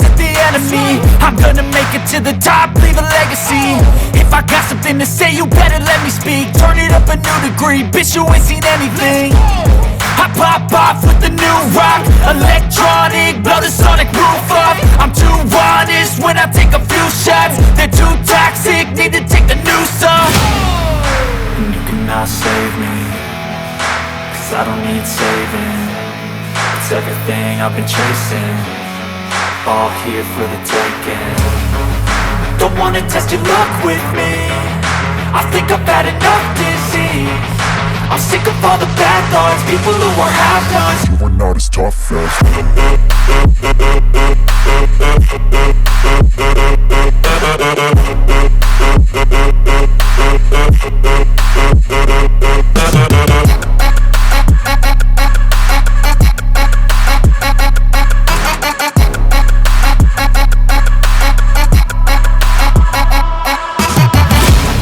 at the enemy. I'm gonna make it to the top, leave a legacy. If I got something to say, you better let me speak. Turn it up a new degree, bitch, you ain't seen anything. I pop off with the new rock, electronic, blow the sonic roof up. I'm too honest when I take a few shots. They're too toxic, need to take the noose off. And you cannot save me, cause I don't need saving. It's everything I've been chasing, all here for the taking. Don't wanna test your luck with me, I think I've had enough disease. I'm sick of all the bad thoughts, people who are half-nots. You are not as tough as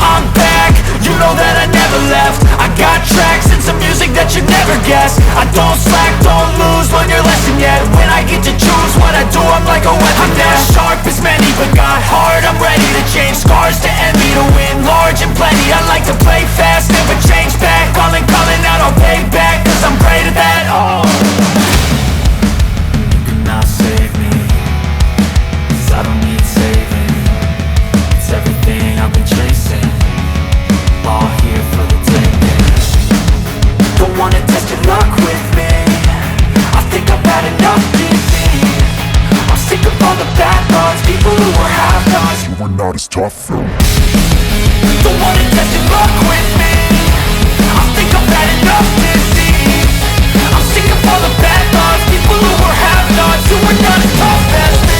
I'm back, you know that I never left. I got tracks and some music that you never guessed. I don't slack, don't lose, learn your lesson yet. When I get to choose what I do, I'm like a weapon. I'm not sharp as many, but got heart. I'm ready to change scars to envy, to win large and plenty. I like to play fast, never change back. Calling out, I'll pay back, cause I'm great at that. Oh, you cannot save me, cause I don't need saving. It's everything I've been chasing, all here for the taking. Don't wanna test your luck with me, I think I've had enough disease. I'm sick of all the bad thoughts, people who are half-nots. you are not as tough though. Don't wanna test your luck with me, I think I've had enough disease. I'm sick of all the bad thoughts, people who are half-nots, who are not as tough as me.